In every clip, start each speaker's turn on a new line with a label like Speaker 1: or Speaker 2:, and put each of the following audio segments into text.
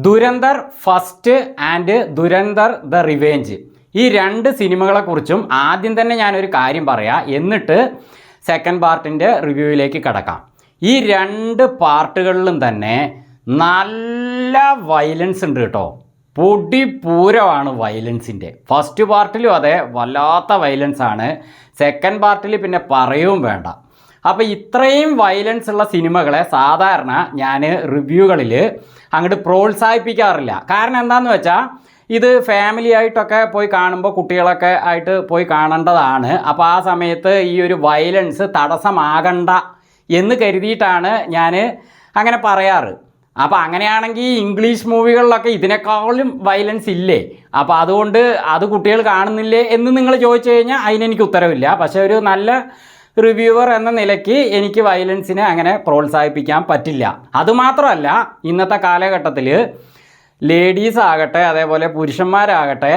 Speaker 1: Dhurandhar first and Dhurandhar the revenge, ഈ രണ്ട് സിനിമകളെക്കുറിച്ചും ആദ്യം തന്നെ ഞാനൊരു കാര്യം പറയാം, എന്നിട്ട് സെക്കൻഡ് പാർട്ടിൻ്റെ റിവ്യൂവിലേക്ക് കടക്കാം. ഈ രണ്ട് പാർട്ടുകളിലും തന്നെ നല്ല വയലൻസ് ഉണ്ട് കേട്ടോ. പൊടിപൂരമാണ് വയലൻസിൻ്റെ. ഫസ്റ്റ് പാർട്ടിലും അതെ, വല്ലാത്ത വയലൻസാണ്. സെക്കൻഡ് പാർട്ടിൽ പിന്നെ പറയുകയും വേണ്ട. അപ്പോൾ ഇത്രയും വയലൻസ് ഉള്ള സിനിമകളെ സാധാരണ ഞാൻ റിവ്യൂകളിൽ അങ്ങോട്ട് പ്രോത്സാഹിപ്പിക്കാറില്ല. കാരണം എന്താണെന്ന് വെച്ചാൽ ഇത് ഫാമിലി ആയിട്ടൊക്കെ പോയി കാണുമ്പോൾ കുട്ടികളൊക്കെ ആയിട്ട് പോയി കാണേണ്ടതാണ്. അപ്പോൾ ആ സമയത്ത് ഈ ഒരു വയലൻസ് തടസ്സമാകണ്ട എന്ന് കരുതിയിട്ടാണ് ഞാൻ അങ്ങനെ പറയാറ്. അപ്പോൾ അങ്ങനെയാണെങ്കിൽ ഇംഗ്ലീഷ് മൂവികളിലൊക്കെ ഇതിനേക്കാളും വയലൻസ് ഇല്ലേ? അപ്പോൾ അതുകൊണ്ട് അത് കുട്ടികൾ കാണുന്നില്ലേ എന്ന് നിങ്ങൾ ചോദിച്ചു കഴിഞ്ഞാൽ അതിനെനിക്ക് ഉത്തരവില്ല. പക്ഷേ ഒരു നല്ല റിവ്യൂവർ എന്ന നിലയ്ക്ക് എനിക്ക് വയലൻസിനെ അങ്ങനെ പ്രോത്സാഹിപ്പിക്കാൻ പറ്റില്ല. അതുമാത്രമല്ല, ഇന്നത്തെ കാലഘട്ടത്തിൽ ലേഡീസ് ആകട്ടെ അതേപോലെ പുരുഷന്മാരാകട്ടെ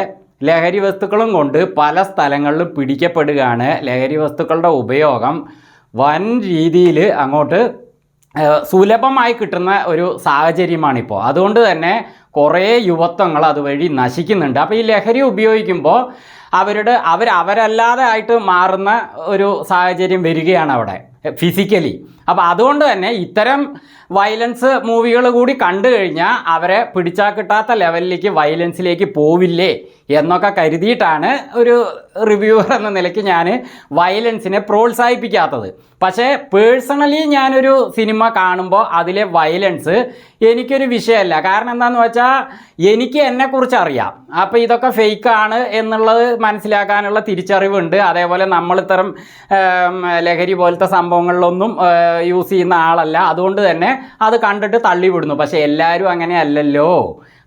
Speaker 1: ലഹരി വസ്തുക്കളും കൊണ്ട് പല സ്ഥലങ്ങളിലും പിടിക്കപ്പെടുകയാണ്. ലഹരി വസ്തുക്കളുടെ ഉപയോഗം വൻ രീതിയിൽ അങ്ങോട്ട് സുലഭമായി കിട്ടുന്ന ഒരു സാഹചര്യമാണിപ്പോൾ. അതുകൊണ്ട് കുറേ യുവത്വങ്ങൾ അതുവഴി നശിക്കുന്നുണ്ട്. അപ്പോൾ ഈ ലഹരി ഉപയോഗിക്കുമ്പോൾ അവരല്ലാതെ ആയിട്ട് മാറുന്ന ഒരു സാഹചര്യം വരികയാണ് അവിടെ ഫിസിക്കലി. അപ്പോൾ അതുകൊണ്ട് ഇത്തരം വയലൻസ് മൂവികൾ കൂടി കണ്ടു കഴിഞ്ഞാൽ അവരെ പിടിച്ചാൽ കിട്ടാത്ത ലെവലിലേക്ക് വയലൻസിലേക്ക് പോവില്ലേ എന്നൊക്കെ കരുതിയിട്ടാണ് ഒരു റിവ്യൂവർ എന്ന നിലയ്ക്ക് ഞാൻ വയലൻസിനെ പ്രോത്സാഹിപ്പിക്കാത്തത്. പക്ഷേ പേഴ്സണലി ഞാനൊരു സിനിമ കാണുമ്പോൾ അതിലെ വയലൻസ് എനിക്കൊരു വിഷയമല്ല. കാരണം എന്താണെന്ന് വെച്ചാൽ എനിക്ക് എന്നെക്കുറിച്ച് അറിയാം. അപ്പോൾ ഇതൊക്കെ ഫേക്കാണ് എന്നുള്ളത് മനസ്സിലാക്കാനുള്ള തിരിച്ചറിവുണ്ട്. അതേപോലെ നമ്മളിത്തരം ലഹരി പോലത്തെ സംഭവങ്ങളിലൊന്നും യൂസ് ചെയ്യുന്ന ആളല്ല. അതുകൊണ്ട് അത് കണ്ടിട്ട് തള്ളിവിടുന്നു. പക്ഷേ എല്ലാവരും അങ്ങനെ അല്ലല്ലോ.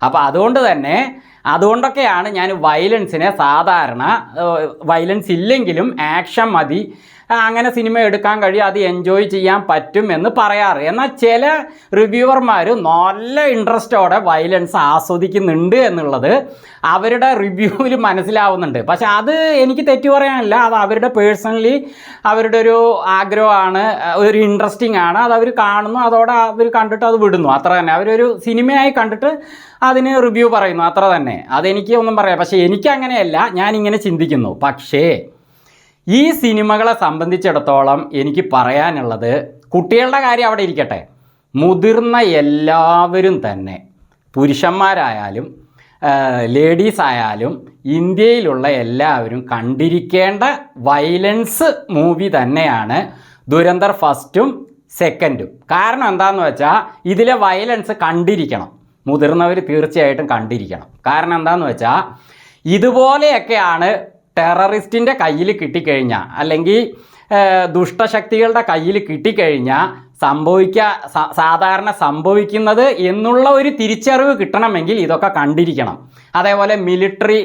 Speaker 1: അപ്പോൾ അതുകൊണ്ടൊക്കെയാണ് ഞാൻ വയലൻസിനെ സാധാരണ വയലൻസ് ഇല്ലെങ്കിലും ആക്ഷൻ മതി, അങ്ങനെ സിനിമ എടുക്കാൻ കഴിയും, അത് എൻജോയ് ചെയ്യാൻ പറ്റും എന്ന് പറയാറ്. എന്നാൽ ചില റിവ്യൂവർമാർ നല്ല ഇൻട്രസ്റ്റോടെ വയലൻസ് ആസ്വദിക്കുന്നുണ്ട് എന്നുള്ളത് അവരുടെ റിവ്യൂവിൽ മനസ്സിലാവുന്നുണ്ട്. പക്ഷെ അത് എനിക്ക് തെറ്റു പറയാനില്ല. അത് അവരുടെ പേഴ്സണലി അവരുടെ ഒരു ആഗ്രഹമാണ്, ഒരു ഇൻട്രസ്റ്റിംഗ് ആണ്. അത് അവർ കാണുന്നു, അതോടെ അവർ കണ്ടിട്ട് അത് വിടുന്നു, അത്ര തന്നെ. അവരൊരു സിനിമയായി കണ്ടിട്ട് അതിന് റിവ്യൂ പറയുന്നു, അത്ര തന്നെ. അതെനിക്ക് ഒന്നും പറയാം. പക്ഷേ എനിക്കങ്ങനെയല്ല, ഞാനിങ്ങനെ ചിന്തിക്കുന്നു. പക്ഷേ ഈ സിനിമകളെ സംബന്ധിച്ചിടത്തോളം എനിക്ക് പറയാനുള്ളത്, കുട്ടികളുടെ കാര്യം അവിടെ ഇരിക്കട്ടെ, മുതിർന്ന എല്ലാവരും തന്നെ, പുരുഷന്മാരായാലും ലേഡീസ് ആയാലും ഇന്ത്യയിലുള്ള എല്ലാവരും കണ്ടിരിക്കേണ്ട വയലൻസ് മൂവി തന്നെയാണ് ദുരന്തർ ഫസ്റ്റും സെക്കൻഡും. കാരണം എന്താണെന്ന് വെച്ചാൽ ഇതിലെ വയലൻസ് കണ്ടിരിക്കണം, മുതിർന്നവർ തീർച്ചയായിട്ടും കണ്ടിരിക്കണം. കാരണം എന്താണെന്ന് വെച്ചാൽ ഇതുപോലെയൊക്കെയാണ് ടെററിസ്റ്റിൻ്റെ കയ്യിൽ കിട്ടിക്കഴിഞ്ഞാൽ, അല്ലെങ്കിൽ ദുഷ്ടശക്തികളുടെ കയ്യിൽ കിട്ടിക്കഴിഞ്ഞാൽ സാധാരണ സംഭവിക്കുന്നത് എന്നുള്ള ഒരു തിരിച്ചറിവ് കിട്ടണമെങ്കിൽ ഇതൊക്കെ കണ്ടിരിക്കണം. അതേപോലെ മിലിറ്ററി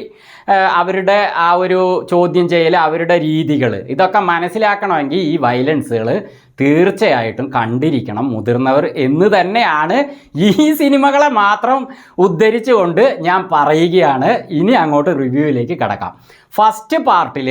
Speaker 1: അവരുടെ ആ ഒരു ചോദ്യം ചെയ്യൽ, അവരുടെ രീതികൾ, ഇതൊക്കെ മനസ്സിലാക്കണമെങ്കിൽ ഈ വയലൻസുകൾ തീർച്ചയായിട്ടും കണ്ടിരിക്കണം മുതിർന്നവർ എന്ന് തന്നെയാണ് ഈ സിനിമകളെ മാത്രം ഉദ്ധരിച്ചുകൊണ്ട് ഞാൻ പറയുകയാണ്. ഇനി അങ്ങോട്ട് റിവ്യൂവിലേക്ക് കടക്കാം. ഫസ്റ്റ് പാർട്ടിൽ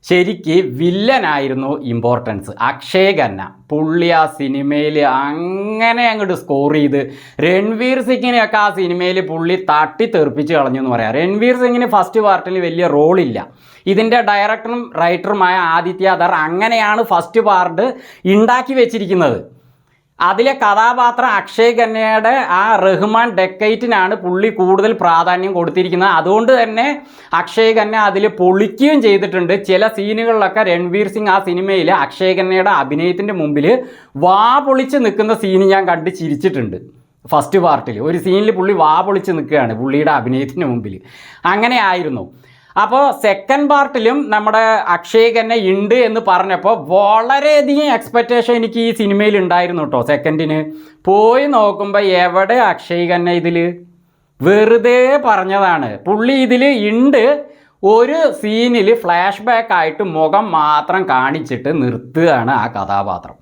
Speaker 1: ശരിക്ക് വില്ലനായിരുന്നു ഇമ്പോർട്ടൻസ്. അക്ഷയ് ഖന്ന പുള്ളി ആ സിനിമയിൽ അങ്ങനെ അങ്ങോട്ട് സ്കോർ ചെയ്ത്, രൺവീർ സിംഗിനെയൊക്കെ ആ സിനിമയിൽ പുള്ളി തട്ടിത്തെറിപ്പിച്ച് കളഞ്ഞു എന്ന് പറയാം. രൺവീർ സിംഗിന് ഫസ്റ്റ് പാർട്ടിൽ വലിയ റോളില്ല. ഇതിൻ്റെ ഡയറക്ടറും റൈറ്ററുമായ ആദിത്യ ധർ അങ്ങനെയാണ് ഫസ്റ്റ് പാർട്ട് ഉണ്ടാക്കി വെച്ചിരിക്കുന്നത്. അതിലെ കഥാപാത്രം അക്ഷയ് ഖന്നയുടെ ആ റഹ്മാൻ ഡെക്കൈറ്റിനാണ് പുള്ളി കൂടുതൽ പ്രാധാന്യം കൊടുത്തിരിക്കുന്നത്. അതുകൊണ്ട് അക്ഷയ് ഖന്ന അതിൽ പൊളിക്കുകയും ചെയ്തിട്ടുണ്ട്. ചില സീനുകളിലൊക്കെ രൺവീർ സിംഗ് ആ സിനിമയിൽ അക്ഷയ് ഖന്നയുടെ അഭിനയത്തിൻ്റെ മുമ്പിൽ വാ പൊളിച്ച് നിൽക്കുന്ന സീന് ഞാൻ കണ്ട് ചിരിച്ചിട്ടുണ്ട്. ഫസ്റ്റ് പാർട്ടിൽ ഒരു സീനിൽ പുള്ളി വാ പൊളിച്ച് നിൽക്കുകയാണ് പുള്ളിയുടെ അഭിനയത്തിന് മുമ്പിൽ. അങ്ങനെ ആയിരുന്നു. അപ്പോൾ സെക്കൻഡ് പാർട്ടിലും നമ്മുടെ അക്ഷയ് ഖന്ന ഉണ്ട് എന്ന് പറഞ്ഞപ്പോൾ വളരെയധികം എക്സ്പെക്റ്റേഷൻ എനിക്ക് ഈ സിനിമയിൽ ഉണ്ടായിരുന്നു കേട്ടോ. സെക്കൻഡിന് പോയി നോക്കുമ്പോൾ എവിടെ അക്ഷയ് ഖന്ന? ഇതിൽ വെറുതെ പറഞ്ഞതാണ്. പുള്ളി ഇതിൽ ഉണ്ട്. ഒരു സീനിൽ ഫ്ലാഷ് ബാക്ക് ആയിട്ട് മുഖം മാത്രം കാണിച്ചിട്ട് നിർത്തുകയാണ് ആ കഥാപാത്രം.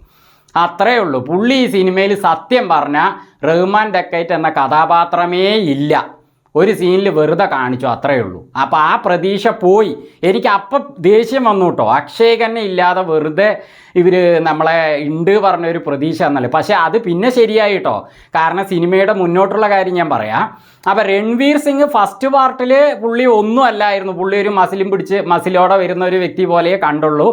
Speaker 1: അത്രയേ ഉള്ളൂ. പുള്ളി ഈ സിനിമയിൽ സത്യം പറഞ്ഞാൽ റഹ്മാൻ ഡെക്കൈറ്റ് എന്ന കഥാപാത്രമേ ഇല്ല. ഒരു സീനിൽ വെറുതെ കാണിച്ചു, അത്രയേ ഉള്ളൂ. അപ്പോൾ ആ പ്രതീക്ഷ പോയി. എനിക്ക് അപ്പം ദേഷ്യം വന്നു കേട്ടോ. അക്ഷയ് ഖന്ന ഇല്ലാതെ വെറുതെ ഇവർ നമ്മളെ ഉണ്ട് പറഞ്ഞൊരു പ്രതീക്ഷ എന്നല്ലേ. പക്ഷേ അത് പിന്നെ ശരിയായി കേട്ടോ. കാരണം സിനിമയുടെ മുന്നോട്ടുള്ള കാര്യം ഞാൻ പറയാം. അപ്പോൾ രൺവീർ സിംഗ് ഫസ്റ്റ് പാർട്ടിൽ പുള്ളി ഒന്നും അല്ലായിരുന്നു. പുള്ളി ഒരു മസിലോടെ വരുന്ന ഒരു വ്യക്തി പോലെയേ കണ്ടുള്ളൂ.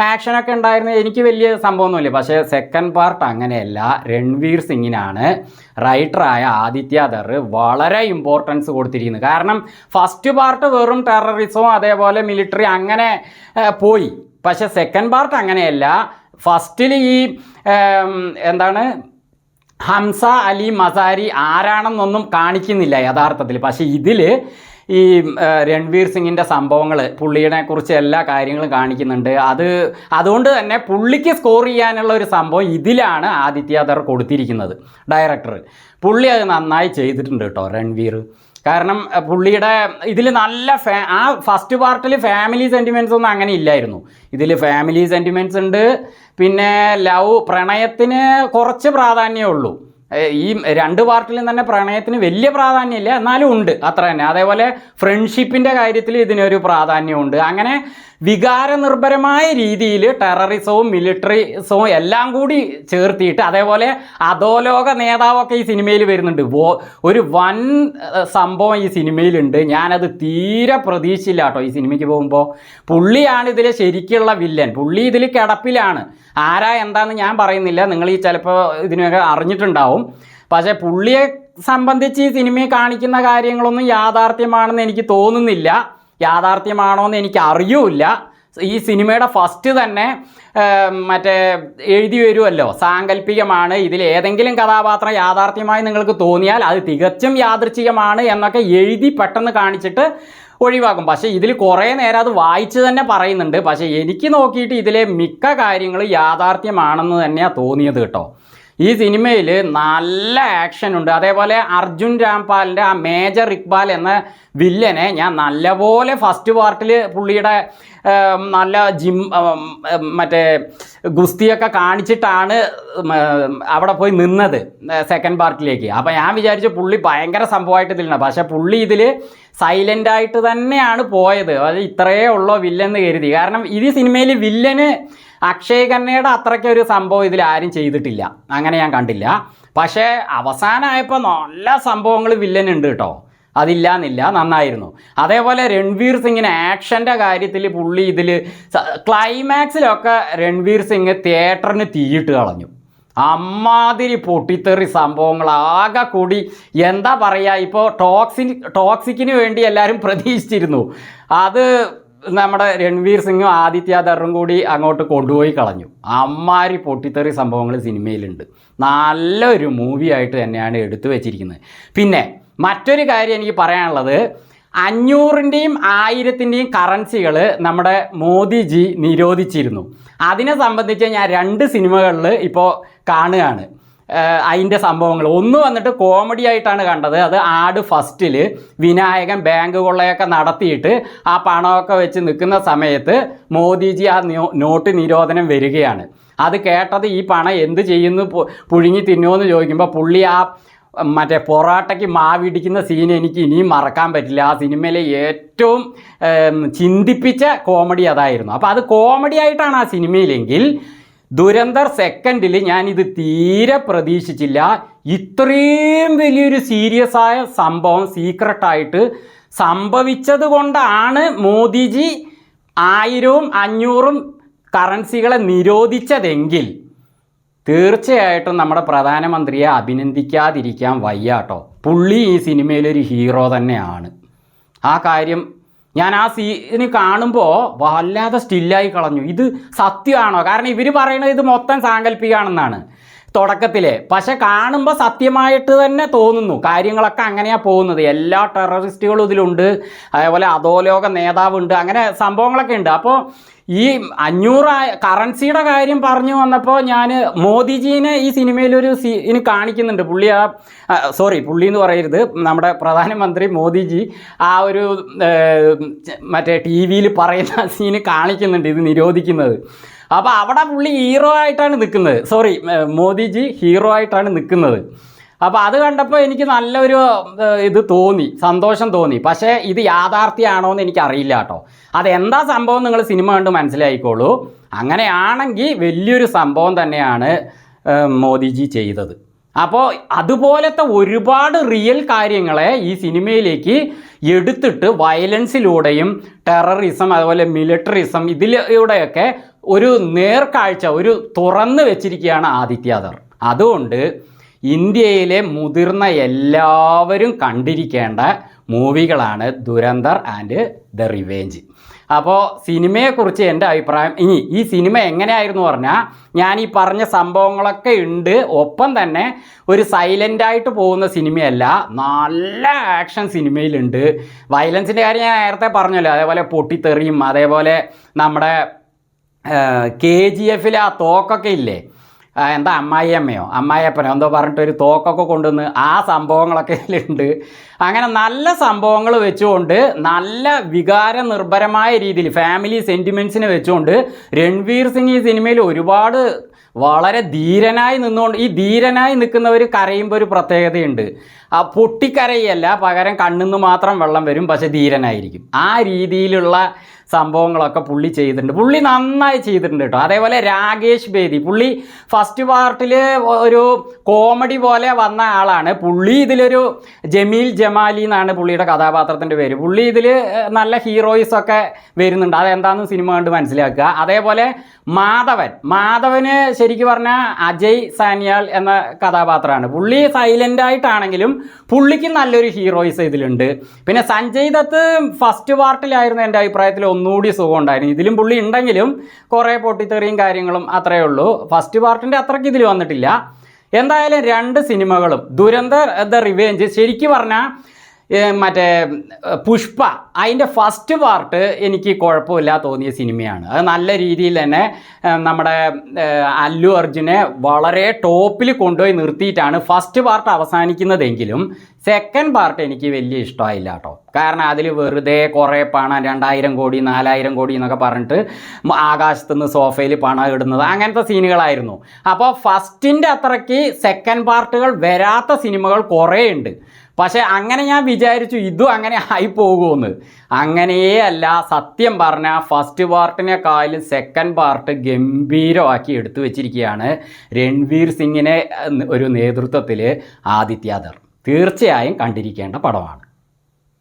Speaker 1: ആക്ഷനൊക്കെ ഉണ്ടായിരുന്നു, എനിക്ക് വലിയ സംഭവമൊന്നുമില്ല. പക്ഷേ സെക്കൻഡ് പാർട്ട് അങ്ങനെയല്ല. രൺവീർ സിംഗിനാണ് റൈറ്ററായ ആദിത്യ ധർ വളരെ ഇമ്പോർട്ടൻസ് കൊടുത്തിരിക്കുന്നത്. കാരണം ഫസ്റ്റ് പാർട്ട് വെറും ടെററിസവും അതേപോലെ മിലിറ്ററി അങ്ങനെ പോയി. പക്ഷേ സെക്കൻഡ് പാർട്ട് അങ്ങനെയല്ല. ഫസ്റ്റിൽ ഈ എന്താണ് ഹംസ അലി മസാരി ആരാണെന്നൊന്നും കാണിക്കുന്നില്ല യഥാർത്ഥത്തിൽ. പക്ഷേ ഇതിൽ ഈ രൺവീർ സിംഗിൻ്റെ സംഭവങ്ങൾ, പുള്ളിയെ കുറിച്ച് എല്ലാ കാര്യങ്ങളും കാണിക്കുന്നുണ്ട്. അതുകൊണ്ട് തന്നെ പുള്ളിക്ക് സ്കോർ ചെയ്യാനുള്ള ഒരു സംഭവം ഇതിലാണ് ആദിത്യ ധർ കൊടുത്തിരിക്കുന്നത്, ഡയറക്ടർ. പുള്ളി അത് നന്നായി ചെയ്തിട്ടുണ്ട് കേട്ടോ രൺവീർ. കാരണം പുള്ളിയുടെ ഇതിൽ നല്ല ആ ഫസ്റ്റ് പാർട്ടിൽ ഫാമിലി സെൻറ്റിമെൻറ്റ്സ് ഒന്നും അങ്ങനെ ഇല്ലായിരുന്നു. ഇതിൽ ഫാമിലി സെൻറ്റിമെൻറ്റ്സ് ഉണ്ട്, പിന്നെ പ്രണയത്തിന് കുറച്ച് പ്രാധാന്യമേ ഉള്ളൂ. ഈ രണ്ട് പാർട്ടിലും തന്നെ പ്രണയത്തിന് വലിയ പ്രാധാന്യമില്ല, എന്നാലും ഉണ്ട് അത്ര തന്നെ. അതേപോലെ ഫ്രണ്ട്ഷിപ്പിൻ്റെ കാര്യത്തിൽ ഇതിനൊരു പ്രാധാന്യമുണ്ട്. അങ്ങനെ വികാരനിർഭരമായ രീതിയിൽ ടെററിസവും മിലിറ്ററിസവും എല്ലാം കൂടി ചേർത്തിയിട്ട്, അതേപോലെ അധോലോക നേതാവൊക്കെ ഈ സിനിമയിൽ വരുന്നുണ്ട്. ഒരു വൻ സംഭവം ഈ സിനിമയിലുണ്ട്. ഞാനത് തീരെ പ്രതീക്ഷിച്ചില്ല കേട്ടോ ഈ സിനിമയ്ക്ക് പോകുമ്പോൾ. പുള്ളിയാണ് ഇതിലെ ശരിക്കുള്ള വില്ലൻ. പുള്ളി ഇതിൽ കിടപ്പിലാണ്. ആരാ എന്താണെന്ന് ഞാൻ പറയുന്നില്ല, നിങ്ങൾ ഈ ചിലപ്പോൾ ഇതിനൊക്കെ അറിഞ്ഞിട്ടുണ്ടാവും. പക്ഷേ പുള്ളിയെ സംബന്ധിച്ച് ഈ സിനിമയിൽ കാണിക്കുന്ന കാര്യങ്ങളൊന്നും യാഥാർത്ഥ്യമാണെന്ന് എനിക്ക് തോന്നുന്നില്ല. യാഥാർത്ഥ്യമാണോ എന്ന് എനിക്ക് അറിയൂല. ഈ സിനിമയുടെ ഫസ്റ്റ് തന്നെ മറ്റേ എഴുതി വരുമല്ലോ, സാങ്കല്പികമാണ്, ഇതിൽ ഏതെങ്കിലും കഥാപാത്രം യാഥാർത്ഥ്യമായി നിങ്ങൾക്ക് തോന്നിയാൽ അത് തികച്ചും യാദൃച്ഛികമാണ് എന്നൊക്കെ എഴുതി പെട്ടെന്ന് കാണിച്ചിട്ട് ഒഴിവാക്കും. പക്ഷേ ഇതിൽ കുറേ നേരം അത് വായിച്ച് തന്നെ പറയുന്നുണ്ട്. പക്ഷേ എനിക്ക് നോക്കിയിട്ട് ഇതിലെ മിക്ക കാര്യങ്ങളും യാഥാർത്ഥ്യമാണെന്ന് തന്നെയാണ് തോന്നിയത് കേട്ടോ. ഈ സിനിമയിൽ നല്ല ആക്ഷനുണ്ട്. അതേപോലെ അർജുൻ രാംപാലിൻ്റെ ആ മേജർ ഇക്ബാൽ എന്ന വില്ലനെ ഞാൻ നല്ലപോലെ ഫസ്റ്റ് പാർട്ടിൽ പുള്ളിയുടെ നല്ല മറ്റേ ഗുസ്തിയൊക്കെ കാണിച്ചിട്ടാണ് അവിടെ പോയി നിന്നത് സെക്കൻഡ് പാർട്ടിലേക്ക്. അപ്പോൾ ഞാൻ വിചാരിച്ചു പുള്ളി ഭയങ്കര സംഭവമായിട്ട് ഇതിലുണ്ട്. പക്ഷേ പുള്ളി ഇതിൽ സൈലൻ്റായിട്ട് തന്നെയാണ് പോയത്. അത് ഇത്രയേ ഉള്ളോ വില്ലെന്ന് കരുതി. കാരണം ഈ സിനിമയിൽ വില്ലന് അക്ഷയ് ഖന്നയുടെ അത്രയ്ക്കൊരു സംഭവം ഇതിൽ ആരും ചെയ്തിട്ടില്ല, അങ്ങനെ ഞാൻ കണ്ടില്ല. പക്ഷേ അവസാനമായപ്പോൾ നല്ല സംഭവങ്ങൾ വില്ലനുണ്ട് കേട്ടോ, അതില്ലാന്നില്ല, നന്നായിരുന്നു. അതേപോലെ രൺവീർ സിംഗിന് ആക്ഷൻ്റെ കാര്യത്തിൽ പുള്ളി ഇതിൽ ക്ലൈമാക്സിലൊക്കെ രൺവീർ സിംഗ് തിയേറ്ററിന് തീയിട്ട് കളഞ്ഞു. അമ്മാതിരി പൊട്ടിത്തെറി സംഭവങ്ങൾ ആകെ കൂടി എന്താ പറയുക. ഇപ്പോൾ ടോക്സിക്കിന് വേണ്ടി എല്ലാവരും പ്രതീക്ഷിച്ചിരുന്നു. അത് നമ്മുടെ രൺവീർ സിംഗും ആദിത്യ ധറും കൂടി അങ്ങോട്ട് കൊണ്ടുപോയി കളഞ്ഞു. അമ്മാതിരി പൊട്ടിത്തെറി സംഭവങ്ങൾ സിനിമയിലുണ്ട്. നല്ലൊരു മൂവി ആയിട്ട് തന്നെയാണ് എടുത്തു വെച്ചിരിക്കുന്നത്. പിന്നെ മറ്റൊരു കാര്യം എനിക്ക് പറയാനുള്ളത്, 500ൻ്റെയും 1000ൻ്റെയും കറൻസികൾ നമ്മുടെ മോദിജി നിരോധിച്ചിരുന്നു. അതിനെ സംബന്ധിച്ച് ഞാൻ 2 സിനിമകളിൽ ഇപ്പോൾ കാണുകയാണ് അതിൻ്റെ സംഭവങ്ങൾ. ഒന്ന് വന്നിട്ട് കോമഡി ആയിട്ടാണ് കണ്ടത്. അത് ആട് ഫസ്റ്റിൽ വിനായകൻ ബാങ്ക് കൊള്ളയൊക്കെ നടത്തിയിട്ട് ആ പണമൊക്കെ വെച്ച് നിൽക്കുന്ന സമയത്ത് മോദിജി ആ നോട്ട് നിരോധനം വരികയാണ്. അത് കേട്ടത് ഈ പണം എന്ത് ചെയ്യുന്നു, പുഴുങ്ങി തിന്നുമെന്ന് ചോദിക്കുമ്പോൾ പുള്ളി ആ മറ്റേ പൊറാട്ടയ്ക്ക് മാവിടിക്കുന്ന സീൻ എനിക്ക് ഇനിയും മറക്കാൻ പറ്റില്ല. ആ സിനിമയിലെ ഏറ്റവും ചിന്തിപ്പിച്ച കോമഡി അതായിരുന്നു. അപ്പോൾ അത് കോമഡി ആയിട്ടാണ് ആ സിനിമയിലെങ്കിൽ, ദുരന്തർ സെക്കൻഡിൽ ഞാനിത് തീരെ പ്രതീക്ഷിച്ചില്ല. ഇത്രയും വലിയൊരു സീരിയസ് ആയ സംഭവം സീക്രട്ടായിട്ട് സംഭവിച്ചത് കൊണ്ടാണ് മോദിജി 1000ഉം 500ഉം കറൻസികളെ നിരോധിച്ചതെങ്കിൽ തീർച്ചയായിട്ടും നമ്മുടെ പ്രധാനമന്ത്രിയെ അഭിനന്ദിക്കാതിരിക്കാൻ വയ്യ കേട്ടോ. പുള്ളി ഈ സിനിമയിലൊരു ഹീറോ തന്നെയാണ്. ആ കാര്യം ഞാൻ ആ സീന് കാണുമ്പോൾ വല്ലാതെ സ്റ്റില്ലായി കളഞ്ഞു. ഇത് സത്യമാണോ? കാരണം ഇവർ പറയുന്നത് ഇത് മൊത്തം സാങ്കല്പികമാണെന്നാണ് തുടക്കത്തിൽ. പക്ഷെ കാണുമ്പോൾ സത്യമായിട്ട് തന്നെ തോന്നുന്നു. കാര്യങ്ങളൊക്കെ അങ്ങനെയാണ് പോകുന്നത്. എല്ലാ ടെററിസ്റ്റുകളും ഇതിലുണ്ട്, അതേപോലെ അധോലോക നേതാവുണ്ട്, അങ്ങനെ സംഭവങ്ങളൊക്കെ ഉണ്ട്. അപ്പോൾ ഈ 500 കറൻസിയുടെ കാര്യം പറഞ്ഞു വന്നപ്പോൾ ഞാൻ മോദിജീനെ ഈ സിനിമയിലൊരു സീന് കാണിക്കുന്നുണ്ട്. പുള്ളി പുള്ളി എന്ന് പറയരുത്, നമ്മുടെ പ്രധാനമന്ത്രി മോദിജി ആ ഒരു മറ്റേ ടി വിയിൽ പറയുന്ന സീന് കാണിക്കുന്നുണ്ട്, ഇത് നിരോധിക്കുന്നത്. അപ്പോൾ അവിടെ പുള്ളി ഹീറോ ആയിട്ടാണ് നിൽക്കുന്നത്. മോദിജി ഹീറോ ആയിട്ടാണ് നിൽക്കുന്നത്. അപ്പോൾ അത് കണ്ടപ്പോൾ എനിക്ക് നല്ലൊരു ഇത് തോന്നി, സന്തോഷം തോന്നി. പക്ഷേ ഇത് യാഥാർത്ഥ്യമാണോ എന്ന് എനിക്കറിയില്ല കേട്ടോ. അതെന്താ സംഭവം നിങ്ങൾ സിനിമ കണ്ട് മനസ്സിലായിക്കോളൂ. അങ്ങനെയാണെങ്കിൽ വലിയൊരു സംഭവം തന്നെയാണ് മോദിജി ചെയ്തത്. അപ്പോൾ അതുപോലത്തെ ഒരുപാട് റിയൽ കാര്യങ്ങളെ ഈ സിനിമയിലേക്ക് എടുത്തിട്ട് വയലൻസിലൂടെയും ടെററിസം അതുപോലെ മിലിറ്ററിസം ഇതിലൂടെയൊക്കെ ഒരു നേർക്കാഴ്ച ഒരു തുറന്ന് വെച്ചിരിക്കുകയാണ് ആദിത്യ. അതുകൊണ്ട് ഇന്ത്യയിലെ മുതിർന്ന എല്ലാവരും കണ്ടിരിക്കേണ്ട മൂവികളാണ് ദുരന്തർ ആൻഡ് ദ റിവെഞ്ച്. അപ്പോൾ സിനിമയെക്കുറിച്ച് എൻ്റെ അഭിപ്രായം, ഇനി ഈ സിനിമ എങ്ങനെയായിരുന്നു പറഞ്ഞാൽ ഞാൻ ഈ പറഞ്ഞ സംഭവങ്ങളൊക്കെ ഉണ്ട്, ഒപ്പം തന്നെ ഒരു സൈലൻ്റായിട്ട് പോകുന്ന സിനിമയല്ല, നല്ല ആക്ഷൻ സിനിമയിലുണ്ട്. വയലൻസിൻ്റെ കാര്യം ഞാൻ നേരത്തെ പറഞ്ഞല്ലോ, അതേപോലെ പൊട്ടിത്തെറിയും, അതേപോലെ നമ്മുടെ KGF ആ തോക്കൊക്കെ ഇല്ലേ, എന്താ അമ്മായിയപ്പനോ എന്തോ പറഞ്ഞിട്ടൊരു തോക്കൊക്കെ കൊണ്ടുവന്ന് ആ സംഭവങ്ങളൊക്കെ ഇതിലുണ്ട്. അങ്ങനെ നല്ല സംഭവങ്ങൾ വെച്ചുകൊണ്ട് നല്ല വികാര നിർഭരമായ രീതിയിൽ ഫാമിലി സെൻറ്റിമെൻറ്റ്സിനെ വെച്ചുകൊണ്ട് രൺവീർ സിംഗ് ഈ സിനിമയിൽ ഒരുപാട് വളരെ ധീരനായി നിന്നുകൊണ്ട്, ഈ ധീരനായി നിൽക്കുന്നവർ കരയുമ്പോൾ ഒരു പ്രത്യേകതയുണ്ട്. ആ പൊട്ടിക്കരയല്ല, പകരം കണ്ണിന്ന് മാത്രം വെള്ളം വരും, പക്ഷെ ധീരനായിരിക്കും. ആ രീതിയിലുള്ള സംഭവങ്ങളൊക്കെ പുള്ളി ചെയ്തിട്ടുണ്ട്, പുള്ളി നന്നായി ചെയ്തിട്ടുണ്ട് കേട്ടോ. അതേപോലെ രാകേഷ് ബേദി, പുള്ളി ഫസ്റ്റ് പാർട്ടിൽ ഒരു കോമഡി പോലെ വന്ന ആളാണ്. പുള്ളി ഇതിലൊരു ജമീൽ ജമാലി എന്നാണ് പുള്ളിയുടെ കഥാപാത്രത്തിൻ്റെ പേര്. പുള്ളി ഇതിൽ നല്ല ഹീറോയിസൊക്കെ വരുന്നുണ്ട്, അതെന്താണെന്ന് സിനിമ കണ്ട് മനസ്സിലാക്കുക. അതേപോലെ മാധവന് ശരിക്കും പറഞ്ഞാൽ അജയ് സാനിയാൽ എന്ന കഥാപാത്രമാണ്. പുള്ളി സൈലൻ്റായിട്ടാണെങ്കിലും പുള്ളിക്ക് നല്ലൊരു ഹീറോയിസ് ഇതിലുണ്ട്. പിന്നെ സഞ്ജയ് ദത്ത് ഫസ്റ്റ് പാർട്ടിലായിരുന്നു എൻ്റെ അഭിപ്രായത്തിൽ ഒന്നുകൂടി സുഖം ഉണ്ടായിരുന്നു. ഇതിലും പുള്ളി ഉണ്ടെങ്കിലും കുറേ പൊട്ടിത്തെറിയും കാര്യങ്ങളും അത്രയേ ഉള്ളൂ. ഫസ്റ്റ് പാർട്ടിൻ്റെ അത്രയ്ക്ക് ഇതിൽ വന്നിട്ടില്ല. എന്തായാലും രണ്ട് സിനിമകളും ദുരന്തർ ദ റിവെഞ്ച് ശരിക്കും പറഞ്ഞാൽ മറ്റേ പുഷ്പ അതിൻ്റെ ഫസ്റ്റ് പാർട്ട് എനിക്ക് കുഴപ്പമില്ല തോന്നിയ സിനിമയാണ്. അത് നല്ല രീതിയിൽ തന്നെ നമ്മുടെ അല്ലു അർജുനെ വളരെ ടോപ്പിൽ കൊണ്ടുപോയി നിർത്തിയിട്ടാണ് ഫസ്റ്റ് പാർട്ട് അവസാനിക്കുന്നതെങ്കിലും സെക്കൻഡ് പാർട്ട് എനിക്ക് വലിയ ഇഷ്ടമായില്ല കേട്ടോ. കാരണം അതിൽ വെറുതെ കുറേ പണം 2000 കോടി 4000 കോടി എന്നൊക്കെ പറഞ്ഞിട്ട് ആകാശത്തുനിന്ന് സോഫയിൽ പണം ഇടുന്നത് അങ്ങനത്തെ സീനുകളായിരുന്നു. അപ്പോൾ ഫസ്റ്റിൻ്റെ അത്രയ്ക്ക് സെക്കൻഡ് പാർട്ടുകൾ വരാത്ത സിനിമകൾ കുറേ ഉണ്ട്. പക്ഷേ അങ്ങനെ ഞാൻ വിചാരിച്ചു ഇതും അങ്ങനെ ആയി പോകുമെന്ന്. അങ്ങനെയേ അല്ല. സത്യം പറഞ്ഞാൽ ഫസ്റ്റ് പാർട്ടിനെക്കാളും സെക്കൻഡ് പാർട്ട് ഗംഭീരമാക്കി എടുത്തു വെച്ചിരിക്കുകയാണ് രൺവീർ സിംഗിനെ ഒരു നേതൃത്വത്തിൽ ആദിത്യ. തീർച്ചയായും കണ്ടിരിക്കേണ്ട പടമാണ്.